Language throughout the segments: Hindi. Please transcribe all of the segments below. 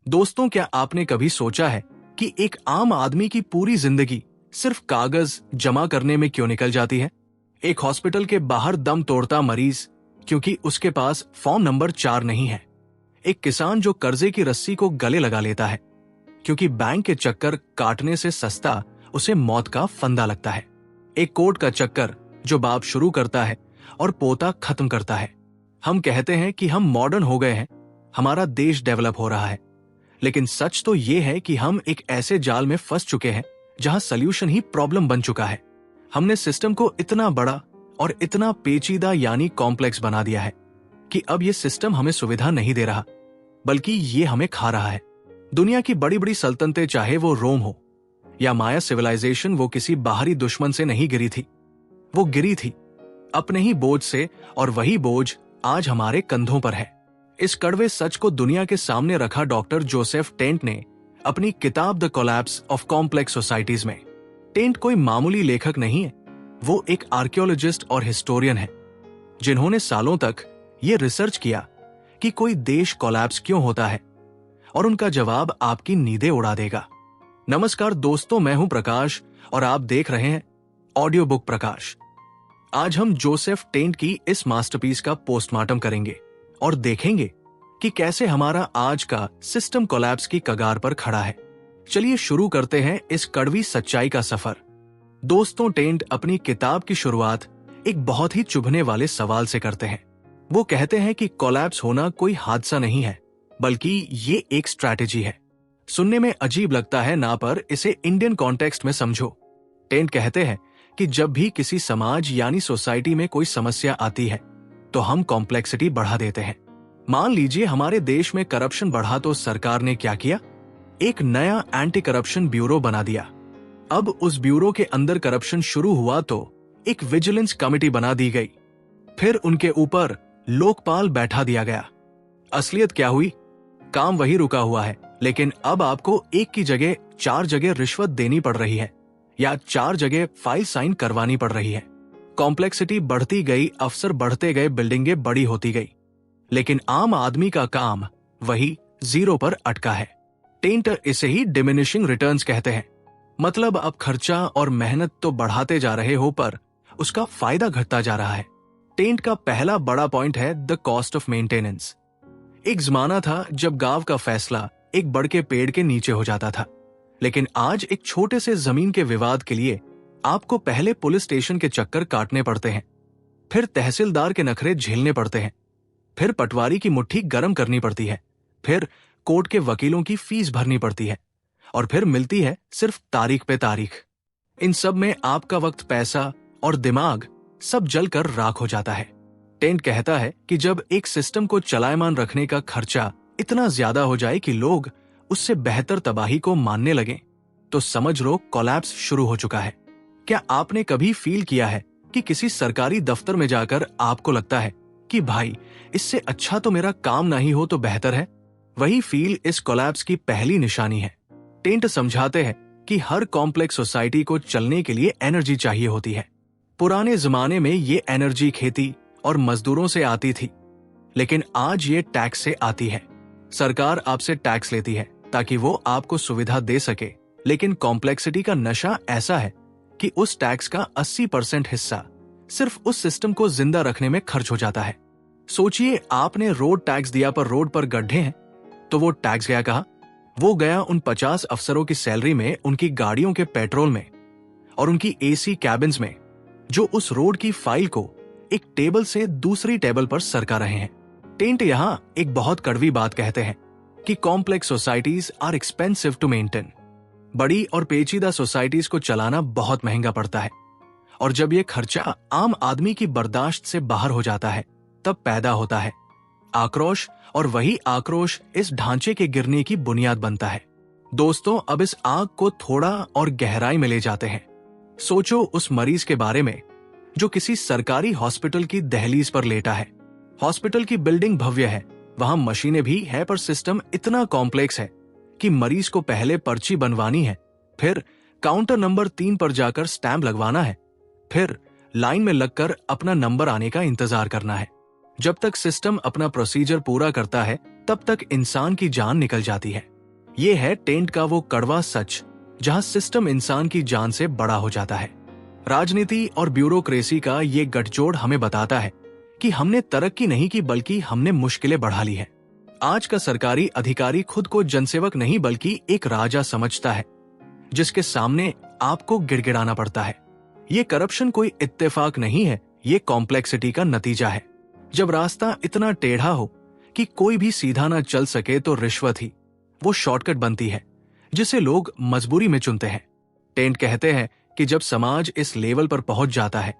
दोस्तों, क्या आपने कभी सोचा है कि एक आम आदमी की पूरी जिंदगी सिर्फ कागज जमा करने में क्यों निकल जाती है? एक हॉस्पिटल के बाहर दम तोड़ता मरीज क्योंकि उसके पास फॉर्म नंबर 4 नहीं है। एक किसान जो कर्जे की रस्सी को गले लगा लेता है क्योंकि बैंक के चक्कर काटने से सस्ता उसे मौत का फंदा लगता है। एक कोर्ट का चक्कर जो बाप शुरू करता है और पोता खत्म करता है। हम कहते हैं कि हम मॉडर्न हो गए हैं, हमारा देश डेवलप हो रहा है, लेकिन सच तो यह है कि हम एक ऐसे जाल में फंस चुके हैं जहां सॉल्यूशन ही प्रॉब्लम बन चुका है। हमने सिस्टम को इतना बड़ा और इतना पेचीदा यानी कॉम्प्लेक्स बना दिया है कि अब यह सिस्टम हमें सुविधा नहीं दे रहा, बल्कि ये हमें खा रहा है। दुनिया की बड़ी बड़ी सल्तनतें, चाहे वो रोम हो या माया सिविलाइजेशन, वो किसी बाहरी दुश्मन से नहीं गिरी थी, वो गिरी थी अपने ही बोझ से, और वही बोझ आज हमारे कंधों पर है। इस कड़वे सच को दुनिया के सामने रखा डॉक्टर जोसेफ टेंट ने अपनी किताब the collapse of complex societies में। टेंट कोई मामूली लेखक नहीं है, वो एक आर्कियोलॉजिस्ट और हिस्टोरियन है जिन्होंने सालों तक ये रिसर्च किया कि कोई देश कोलैप्स क्यों होता है, और उनका जवाब आपकी नींदें उड़ा देगा। नमस्कार दोस्तों, मैं हूं प्रकाश और आप देख रहे हैं ऑडियो बुक प्रकाश। आज हम जोसेफ टेंट की इस मास्टरपीस का पोस्टमार्टम करेंगे और देखेंगे कि कैसे हमारा आज का सिस्टम कोलैप्स की कगार पर खड़ा है। चलिए शुरू करते हैं इस कड़वी सच्चाई का सफर। दोस्तों, टेंट अपनी किताब की शुरुआत एक बहुत ही चुभने वाले सवाल से करते हैं। वो कहते हैं कि कोलैप्स होना कोई हादसा नहीं है, बल्कि ये एक स्ट्रैटेजी है। सुनने में अजीब लगता है ना, पर इसे इंडियन कॉन्टेक्स्ट में समझो। टेंट कहते हैं कि जब भी किसी समाज यानी सोसाइटी में कोई समस्या आती है तो हम कॉम्प्लेक्सिटी बढ़ा देते हैं। मान लीजिए हमारे देश में करप्शन बढ़ा तो सरकार ने क्या किया? एक नया एंटी करप्शन ब्यूरो बना दिया। अब उस ब्यूरो के अंदर करप्शन शुरू हुआ तो एक विजिलेंस कमेटी बना दी गई, फिर उनके ऊपर लोकपाल बैठा दिया गया। असलियत क्या हुई? काम वही रुका हुआ है, लेकिन अब आपको एक की जगह 4 जगह रिश्वत देनी पड़ रही है या 4 जगह फाइल साइन करवानी पड़ रही है। कॉम्प्लेक्सिटी बढ़ती गई, अफसर बढ़ते गए, बिल्डिंगें बड़ी होती गई, लेकिन आम आदमी का काम वही जीरो पर अटका है। टेंट इसे ही डिमिनिशिंग रिटर्न्स कहते हैं। मतलब अब खर्चा और मेहनत तो बढ़ाते जा रहे हो, पर उसका फायदा घटता जा रहा है। टेंट का पहला बड़ा पॉइंट है द कॉस्ट ऑफ मेंटेनेंस। एक जमाना था जब गांव का फैसला एक बड़ के पेड़ के नीचे हो जाता था, लेकिन आज एक छोटे से जमीन के विवाद के लिए आपको पहले पुलिस स्टेशन के चक्कर काटने पड़ते हैं, फिर तहसीलदार के नखरे झेलने पड़ते हैं, फिर पटवारी की मुट्ठी गर्म करनी पड़ती है, फिर कोर्ट के वकीलों की फीस भरनी पड़ती है, और फिर मिलती है सिर्फ तारीख पे तारीख। इन सब में आपका वक्त, पैसा और दिमाग सब जलकर राख हो जाता है। टेंट कहता है कि जब एक सिस्टम को चलायमान रखने का खर्चा इतना ज्यादा हो जाए कि लोग उससे बेहतर तबाही को मानने लगे, तो समझ लो कोलैप्स शुरू हो चुका है। क्या आपने कभी फील किया है कि किसी सरकारी दफ्तर में जाकर आपको लगता है कि भाई, इससे अच्छा तो मेरा काम नहीं हो तो बेहतर है? वही फील इस कोलैप्स की पहली निशानी है। टेंट समझाते हैं कि हर कॉम्प्लेक्स सोसाइटी को चलने के लिए एनर्जी चाहिए होती है। पुराने जमाने में ये एनर्जी खेती और मजदूरों से आती थी, लेकिन आज ये टैक्स से आती है। सरकार आपसे टैक्स लेती है ताकि वो आपको सुविधा दे सके, लेकिन कॉम्प्लेक्सिटी का नशा ऐसा है कि उस टैक्स का 80% हिस्सा सिर्फ उस सिस्टम को जिंदा रखने में खर्च हो जाता है। सोचिए, आपने रोड टैक्स दिया पर रोड पर गड्ढे हैं, तो वो टैक्स गया कहाँ? वो गया उन 50 अफसरों की सैलरी में, उनकी गाड़ियों के पेट्रोल में और उनकी एसी कैबिन्स में, जो उस रोड की फाइल को एक टेबल से दूसरी टेबल पर सरका रहे हैं। टेंट यहां एक बहुत कड़वी बात कहते हैं कि complex societies are expensive to maintain. बड़ी और पेचीदा सोसाइटीज को चलाना बहुत महंगा पड़ता है, और जब यह खर्चा आम आदमी की बर्दाश्त से बाहर हो जाता है, तब पैदा होता है आक्रोश, और वही आक्रोश इस ढांचे के गिरने की बुनियाद बनता है। दोस्तों, अब इस आग को थोड़ा और गहराई में ले जाते हैं। सोचो उस मरीज के बारे में जो किसी सरकारी हॉस्पिटल की दहलीज पर लेटा है। हॉस्पिटल की बिल्डिंग भव्य है, वहां मशीनें भी है, पर सिस्टम इतना कॉम्प्लेक्स है कि मरीज को पहले पर्ची बनवानी है, फिर काउंटर नंबर 3 पर जाकर स्टैंप लगवाना है, फिर लाइन में लगकर अपना नंबर आने का इंतजार करना है। जब तक सिस्टम अपना प्रोसीजर पूरा करता है, तब तक इंसान की जान निकल जाती है। ये है टेंट का वो कड़वा सच, जहां सिस्टम इंसान की जान से बड़ा हो जाता है। राजनीति और ब्यूरोक्रेसी का ये गठजोड़ हमें बताता है कि हमने तरक्की नहीं की बल्कि हमने मुश्किलें बढ़ा ली है। आज का सरकारी अधिकारी खुद को जनसेवक नहीं बल्कि एक राजा समझता है, जिसके सामने आपको गिड़गिड़ाना पड़ता है। ये करप्शन कोई इत्तेफाक नहीं है, ये कॉम्प्लेक्सिटी का नतीजा है। जब रास्ता इतना टेढ़ा हो कि कोई भी सीधा ना चल सके तो रिश्वत ही वो शॉर्टकट बनती है जिसे लोग मजबूरी में चुनते हैं। टेंट कहते हैं कि जब समाज इस लेवल पर पहुंच जाता है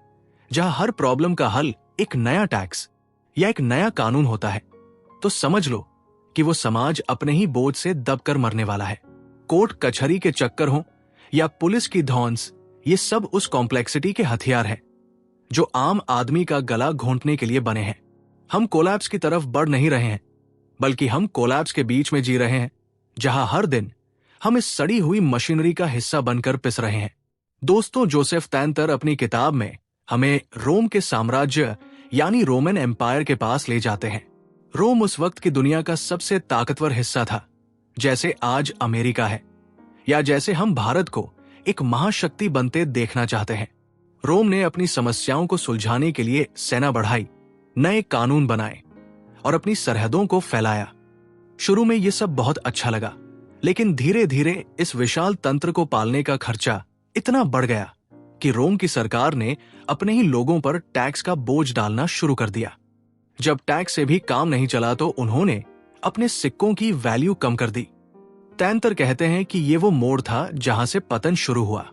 जहां हर प्रॉब्लम का हल एक नया टैक्स या एक नया कानून होता है, तो समझ लो कि वो समाज अपने ही बोझ से दबकर मरने वाला है। कोर्ट कचहरी के चक्कर हो या पुलिस की धौंस, ये सब उस कॉम्प्लेक्सिटी के हथियार हैं जो आम आदमी का गला घोंटने के लिए बने हैं। हम कोलैप्स की तरफ बढ़ नहीं रहे हैं, बल्कि हम कोलैप्स के बीच में जी रहे हैं, जहां हर दिन हम इस सड़ी हुई मशीनरी का हिस्सा बनकर पिस रहे हैं। दोस्तों, जोसेफ तैंतर अपनी किताब में हमें रोम के साम्राज्य यानी रोमन एम्पायर के पास ले जाते हैं। रोम उस वक्त की दुनिया का सबसे ताकतवर हिस्सा था, जैसे आज अमेरिका है या जैसे हम भारत को एक महाशक्ति बनते देखना चाहते हैं। रोम ने अपनी समस्याओं को सुलझाने के लिए सेना बढ़ाई, नए कानून बनाए और अपनी सरहदों को फैलाया। शुरू में ये सब बहुत अच्छा लगा, लेकिन धीरे धीरे इस विशाल तंत्र को पालने का खर्चा इतना बढ़ गया कि रोम की सरकार ने अपने ही लोगों पर टैक्स का बोझ डालना शुरू कर दिया। जब टैक्स से भी काम नहीं चला तो उन्होंने अपने सिक्कों की वैल्यू कम कर दी। तैंतर कहते हैं कि ये वो मोड़ था जहां से पतन शुरू हुआ।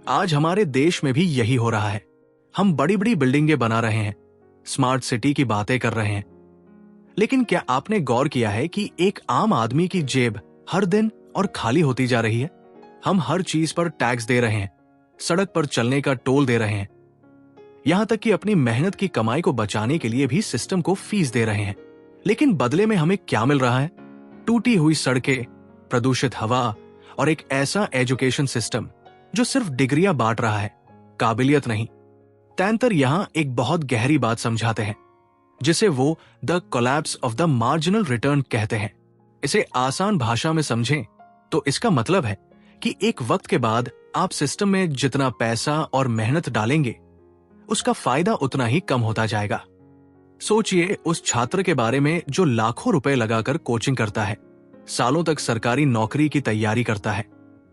आज हमारे देश में भी यही हो रहा है। हम बड़ी बड़ी बिल्डिंगें बना रहे हैं, स्मार्ट सिटी की बातें कर रहे हैं, लेकिन क्या आपने गौर किया है कि एक आम आदमी की जेब हर दिन और खाली होती जा रही है? हम हर चीज पर टैक्स दे रहे हैं, सड़क पर चलने का टोल दे रहे हैं, यहां तक कि अपनी मेहनत की कमाई को बचाने के लिए भी सिस्टम को फीस दे रहे हैं। लेकिन बदले में हमें क्या मिल रहा है? टूटी हुई सड़कें, प्रदूषित हवा और एक ऐसा एजुकेशन सिस्टम जो सिर्फ डिग्रियां बांट रहा है, काबिलियत नहीं। तैंतर यहां एक बहुत गहरी बात समझाते हैं, जिसे वो the collapse of the marginal return कहते हैं। इसे आसान भाषा में समझें तो इसका मतलब है कि एक वक्त के बाद आप सिस्टम में जितना पैसा और मेहनत डालेंगे, उसका फायदा उतना ही कम होता जाएगा। सोचिए उस छात्र के बारे में जो लाखों रुपए लगाकर कोचिंग करता है, सालों तक सरकारी नौकरी की तैयारी करता है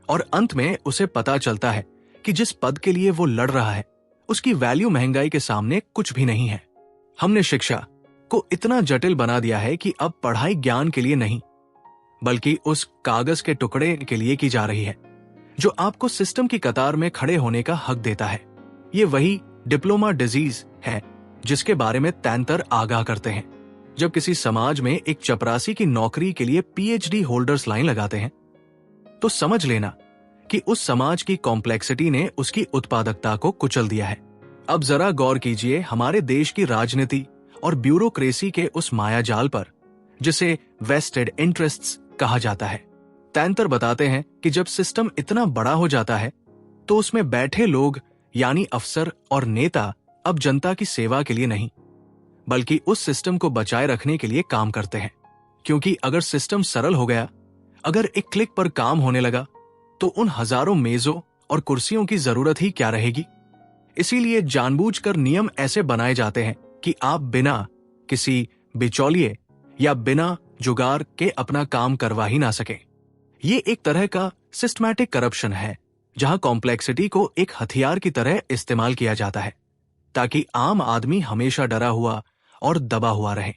और अंत में उसे पता चलता है कि जिस पद के लिए वो लड़ रहा है उसकी वैल्यू महंगाई के सामने कुछ भी नहीं है। हमने शिक्षा को इतना जटिल बना दिया है कि अब पढ़ाई ज्ञान के लिए नहीं, बल्कि उस कागज के टुकड़े के लिए की जा रही है जो आपको सिस्टम की कतार में खड़े होने का हक देता है। ये वही डिप्लोमा डिजीज है जिसके बारे में तैंतर आगाह करते हैं। जब किसी समाज में एक चपरासी की नौकरी के लिए पीएचडी होल्डर्स लाइन लगाते हैं, तो समझ लेना कि उस समाज की कॉम्प्लेक्सिटी ने उसकी उत्पादकता को कुचल दिया है। अब जरा गौर कीजिए हमारे देश की राजनीति और ब्यूरोक्रेसी के उस मायाजाल पर, जिसे वेस्टेड इंटरेस्ट्स कहा जाता है। तैंतर बताते हैं कि जब सिस्टम इतना बड़ा हो जाता है तो उसमें बैठे लोग यानी अफसर और नेता अब जनता की सेवा के लिए नहीं, बल्कि उस सिस्टम को बचाए रखने के लिए काम करते हैं। क्योंकि अगर सिस्टम सरल हो गया, अगर एक क्लिक पर काम होने लगा, तो उन हजारों मेजों और कुर्सियों की जरूरत ही क्या रहेगी। इसीलिए जानबूझकर नियम ऐसे बनाए जाते हैं कि आप बिना किसी बिचौलिए या बिना जुगाड़ के अपना काम करवा ही ना सके। ये एक तरह का सिस्टमैटिक करप्शन है, जहां कॉम्प्लेक्सिटी को एक हथियार की तरह इस्तेमाल किया जाता है ताकि आम आदमी हमेशा डरा हुआ और दबा हुआ रहे।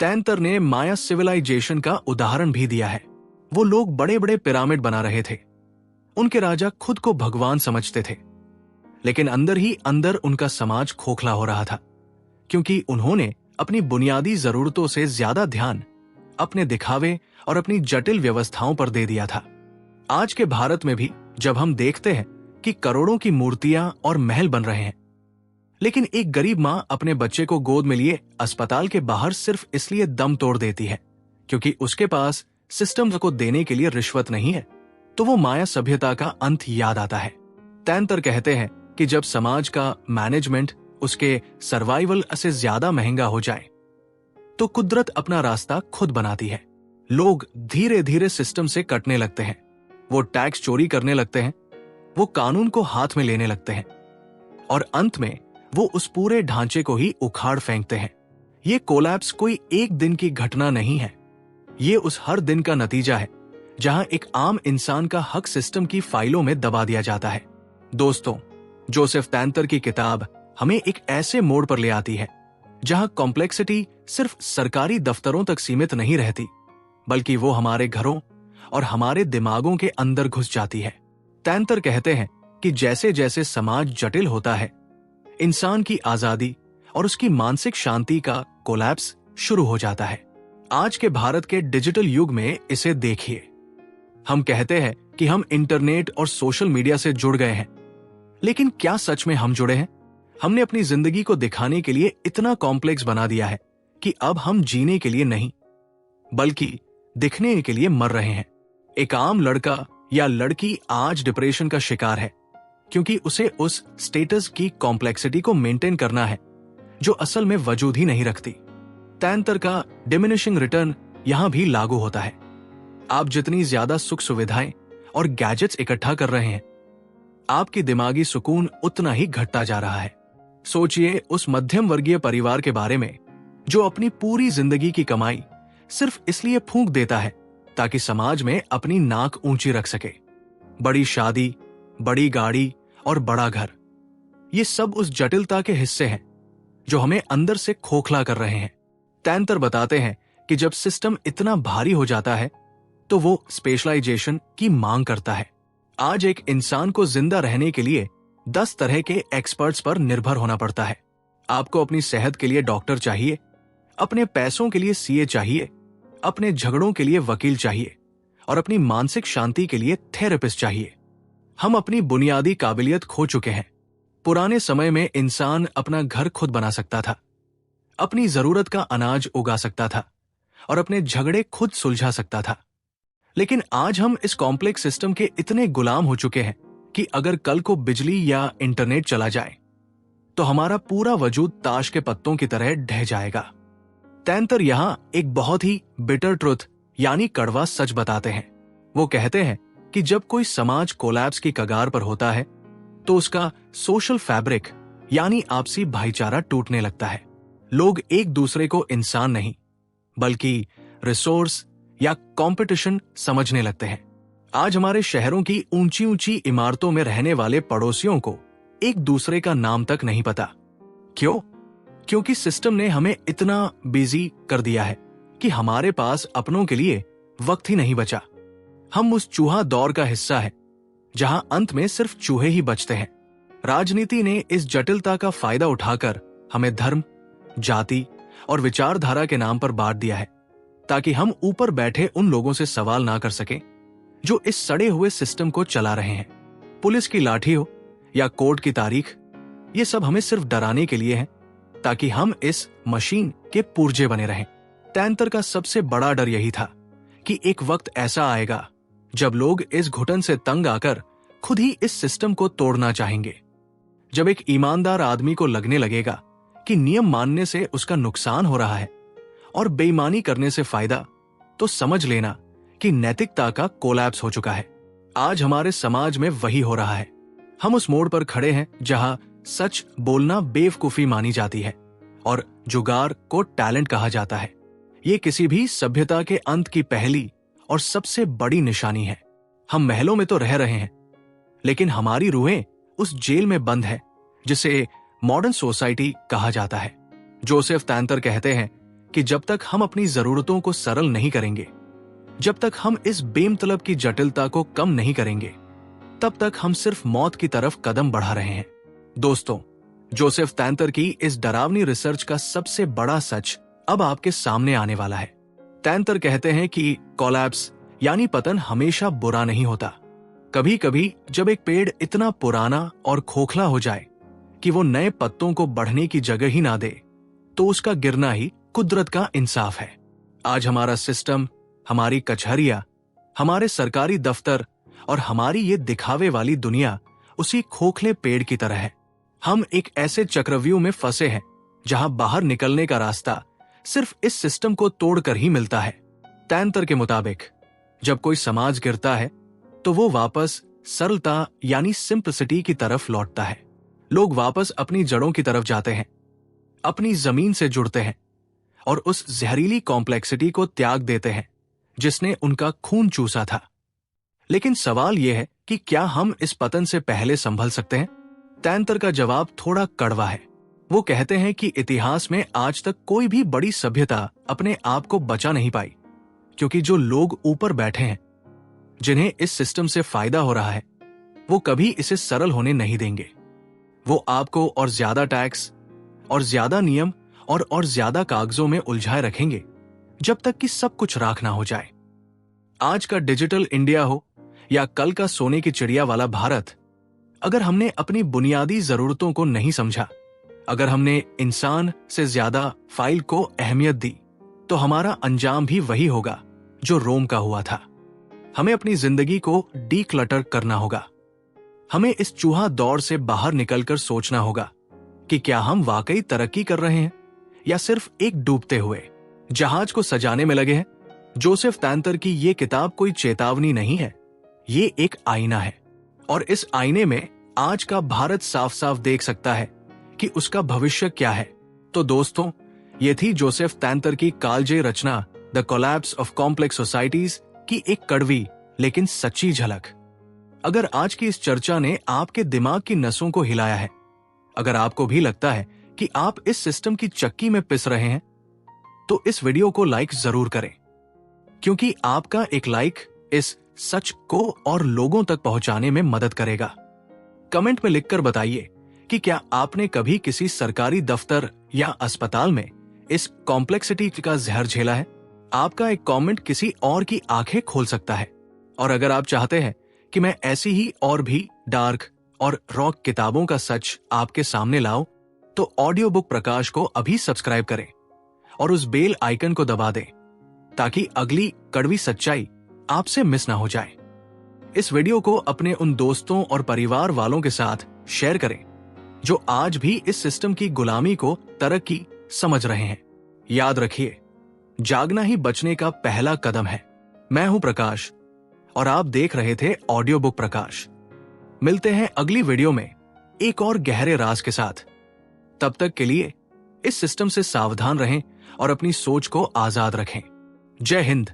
तैंतर ने माया सिविलाइजेशन का उदाहरण भी दिया है। वो लोग बड़े बड़े पिरामिड बना रहे थे, उनके राजा खुद को भगवान समझते थे, लेकिन अंदर ही अंदर उनका समाज खोखला हो रहा था, क्योंकि उन्होंने अपनी बुनियादी जरूरतों से ज्यादा ध्यान अपने दिखावे और अपनी जटिल व्यवस्थाओं पर दे दिया था। आज के भारत में भी जब हम देखते हैं कि करोड़ों की मूर्तियां और महल बन रहे हैं, लेकिन एक गरीब मां अपने बच्चे को गोद में लिए अस्पताल के बाहर सिर्फ इसलिए दम तोड़ देती है क्योंकि उसके पास सिस्टम को देने के लिए रिश्वत नहीं है, तो वो माया सभ्यता का अंत याद आता है। तैंतर कहते हैं कि जब समाज का मैनेजमेंट उसके सर्वाइवल से ज्यादा महंगा हो जाए, तो कुदरत अपना रास्ता खुद बनाती है। लोग धीरे धीरे सिस्टम से कटने लगते हैं, वो टैक्स चोरी करने लगते हैं, वो कानून को हाथ में लेने लगते हैं और अंत में वो उस पूरे ढांचे को ही उखाड़ फेंकते हैं। ये कोलैप्स कोई एक दिन की घटना नहीं है, ये उस हर दिन का नतीजा है जहां एक आम इंसान का हक सिस्टम की फाइलों में दबा दिया जाता है। दोस्तों, जोसेफ टैंतर की किताब हमें एक ऐसे मोड़ पर ले आती है जहां कॉम्प्लेक्सिटी सिर्फ सरकारी दफ्तरों तक सीमित नहीं रहती, बल्कि वो हमारे घरों और हमारे दिमागों के अंदर घुस जाती है। टैंतर कहते हैं कि जैसे जैसे समाज जटिल होता है, इंसान की आजादी और उसकी मानसिक शांति का कोलैप्स शुरू हो जाता है। आज के भारत के डिजिटल युग में इसे देखिए। हम कहते हैं कि हम इंटरनेट और सोशल मीडिया से जुड़ गए हैं, लेकिन क्या सच में हम जुड़े हैं? हमने अपनी जिंदगी को दिखाने के लिए इतना कॉम्प्लेक्स बना दिया है कि अब हम जीने के लिए नहीं, बल्कि दिखने के लिए मर रहे हैं। एक आम लड़का या लड़की आज डिप्रेशन का शिकार है क्योंकि उसे उस स्टेटस की कॉम्प्लेक्सिटी को मेंटेन करना है जो असल में वजूद ही नहीं रखती। टैंतर का डिमिनिशिंग रिटर्न यहां भी लागू होता है। आप जितनी ज्यादा सुख सुविधाएं और गैजेट्स इकट्ठा कर रहे हैं, आपकी दिमागी सुकून उतना ही घटता जा रहा है। सोचिए उस मध्यम वर्गीय परिवार के बारे में जो अपनी पूरी जिंदगी की कमाई सिर्फ इसलिए फूंक देता है ताकि समाज में अपनी नाक ऊंची रख सके। बड़ी शादी, बड़ी गाड़ी और बड़ा घर, ये सब उस जटिलता के हिस्से हैं जो हमें अंदर से खोखला कर रहे हैं। टैंतर बताते हैं कि जब सिस्टम इतना भारी हो जाता है तो वो स्पेशलाइजेशन की मांग करता है। आज एक इंसान को जिंदा रहने के लिए 10 तरह के एक्सपर्ट्स पर निर्भर होना पड़ता है। आपको अपनी सेहत के लिए डॉक्टर चाहिए, अपने पैसों के लिए सीए चाहिए, अपने झगड़ों के लिए वकील चाहिए और अपनी मानसिक शांति के लिए थेरेपिस्ट चाहिए। हम अपनी बुनियादी काबिलियत खो चुके हैं। पुराने समय में इंसान अपना घर खुद बना सकता था, अपनी जरूरत का अनाज उगा सकता था और अपने झगड़े खुद सुलझा सकता था। लेकिन आज हम इस कॉम्प्लेक्स सिस्टम के इतने गुलाम हो चुके हैं कि अगर कल को बिजली या इंटरनेट चला जाए तो हमारा पूरा वजूद ताश के पत्तों की तरह ढह जाएगा। टैंतर यहां एक बहुत ही बिटर ट्रुथ यानी कड़वा सच बताते हैं। वो कहते हैं कि जब कोई समाज कोलैप्स की कगार पर होता है तो उसका सोशल फैब्रिक यानी आपसी भाईचारा टूटने लगता है। लोग एक दूसरे को इंसान नहीं बल्कि रिसोर्स या कंपटीशन समझने लगते हैं। आज हमारे शहरों की ऊंची ऊंची इमारतों में रहने वाले पड़ोसियों को एक दूसरे का नाम तक नहीं पता। क्यों? क्योंकि सिस्टम ने हमें इतना बिजी कर दिया है कि हमारे पास अपनों के लिए वक्त ही नहीं बचा। हम उस चूहा दौर का हिस्सा है जहां अंत में सिर्फ चूहे ही बचते हैं। राजनीति ने इस जटिलता का फायदा उठाकर हमें धर्म, जाति और विचारधारा के नाम पर बांट दिया है ताकि हम ऊपर बैठे उन लोगों से सवाल ना कर सकें जो इस सड़े हुए सिस्टम को चला रहे हैं। पुलिस की लाठी हो या कोर्ट की तारीख, ये सब हमें सिर्फ डराने के लिए है ताकि हम इस मशीन के पुर्जे बने रहें। टैंतर का सबसे बड़ा डर यही था कि एक वक्त ऐसा आएगा जब लोग इस घुटन से तंग आकर खुद ही इस सिस्टम को तोड़ना चाहेंगे। जब एक ईमानदार आदमी को लगने लगेगा कि नियम मानने से उसका नुकसान हो रहा है और बेईमानी करने से फायदा, तो समझ लेना कि नैतिकता का कोलैप्स हो चुका है। आज हमारे समाज में वही हो रहा है। हम उस मोड़ पर खड़े हैं जहां सच बोलना बेवकूफी मानी जाती है और जुगाड़ को टैलेंट कहा जाता है। ये किसी भी सभ्यता के अंत की पहली और सबसे बड़ी निशानी है। हम महलों में तो रह रहे हैं, लेकिन हमारी रूहें उस जेल में बंद है जिसे मॉडर्न सोसाइटी कहा जाता है। जोसेफ टैंतर कहते हैं कि जब तक हम अपनी जरूरतों को सरल नहीं करेंगे, जब तक हम इस बेमतलब की जटिलता को कम नहीं करेंगे, तब तक हम सिर्फ मौत की तरफ कदम बढ़ा रहे हैं। दोस्तों, जोसेफ टैंतर की इस डरावनी रिसर्च का सबसे बड़ा सच अब आपके सामने आने वाला है। टैंतर कहते हैं कि कोलैप्स यानी पतन हमेशा बुरा नहीं होता। कभी कभी जब एक पेड़ इतना पुराना और खोखला हो जाए कि वो नए पत्तों को बढ़ने की जगह ही ना दे, तो उसका गिरना ही कुदरत का इंसाफ है। आज हमारा सिस्टम, हमारी कचहरियां, हमारे सरकारी दफ्तर और हमारी ये दिखावे वाली दुनिया उसी खोखले पेड़ की तरह है। हम एक ऐसे चक्रव्यूह में फंसे हैं जहां बाहर निकलने का रास्ता सिर्फ इस सिस्टम को तोड़कर ही मिलता है। तैंतर के मुताबिक जब कोई समाज गिरता है तो वो वापस सरलता यानी सिंप्लिसिटी की तरफ लौटता है। लोग वापस अपनी जड़ों की तरफ जाते हैं, अपनी जमीन से जुड़ते हैं और उस जहरीली कॉम्प्लेक्सिटी को त्याग देते हैं जिसने उनका खून चूसा था। लेकिन सवाल यह है कि क्या हम इस पतन से पहले संभल सकते हैं? तैंतर का जवाब थोड़ा कड़वा है। वो कहते हैं कि इतिहास में आज तक कोई भी बड़ी सभ्यता अपने आप को बचा नहीं पाई, क्योंकि जो लोग ऊपर बैठे हैं, जिन्हें इस सिस्टम से फायदा हो रहा है, वो कभी इसे सरल होने नहीं देंगे। वो आपको और ज्यादा टैक्स और ज्यादा नियम और ज्यादा कागजों में उलझाए रखेंगे जब तक कि सब कुछ राख ना हो जाए। आज का डिजिटल इंडिया हो या कल का सोने की चिड़िया वाला भारत, अगर हमने अपनी बुनियादी जरूरतों को नहीं समझा, अगर हमने इंसान से ज्यादा फाइल को अहमियत दी, तो हमारा अंजाम भी वही होगा जो रोम का हुआ था। हमें अपनी जिंदगी को डीक्लटर करना होगा। हमें इस चूहा दौड़ से बाहर निकलकर सोचना होगा कि क्या हम वाकई तरक्की कर रहे हैं या सिर्फ एक डूबते हुए जहाज को सजाने में लगे हैं। जोसेफ तैंतर की ये किताब कोई चेतावनी नहीं है, ये एक आईना है, और इस आईने में आज का भारत साफ साफ देख सकता है कि उसका भविष्य क्या है। तो दोस्तों, ये थी जोसेफ तैंतर की कालजयी रचना the collapse of complex societies की एक कड़वी लेकिन सच्ची झलक। अगर आज की इस चर्चा ने आपके दिमाग की नसों को हिलाया है, अगर आपको भी लगता है कि आप इस सिस्टम की चक्की में पिस रहे हैं, तो इस वीडियो को लाइक जरूर करें, क्योंकि आपका एक लाइक इस सच को और लोगों तक पहुंचाने में मदद करेगा। कमेंट में लिखकर बताइए कि क्या आपने कभी किसी सरकारी दफ्तर या अस्पताल में इस कॉम्प्लेक्सिटी का जहर झेला है। आपका एक कमेंट किसी और की आंखें खोल सकता है। और अगर आप चाहते हैं कि मैं ऐसी ही और भी डार्क और रॉक किताबों का सच आपके सामने लाऊं, तो ऑडियो बुक प्रकाश को अभी सब्सक्राइब करें और उस बेल आइकन को दबा दें, ताकि अगली कड़वी सच्चाई आपसे मिस ना हो जाए। इस वीडियो को अपने उन दोस्तों और परिवार वालों के साथ शेयर करें जो आज भी इस सिस्टम की गुलामी को तरक्की समझ रहे हैं। याद रखिए, जागना ही बचने का पहला कदम है। मैं हूं प्रकाश और आप देख रहे थे ऑडियो बुक प्रकाश। मिलते हैं अगली वीडियो में एक और गहरे राज के साथ। तब तक के लिए इस सिस्टम से सावधान रहें और अपनी सोच को आजाद रखें। जय हिंद।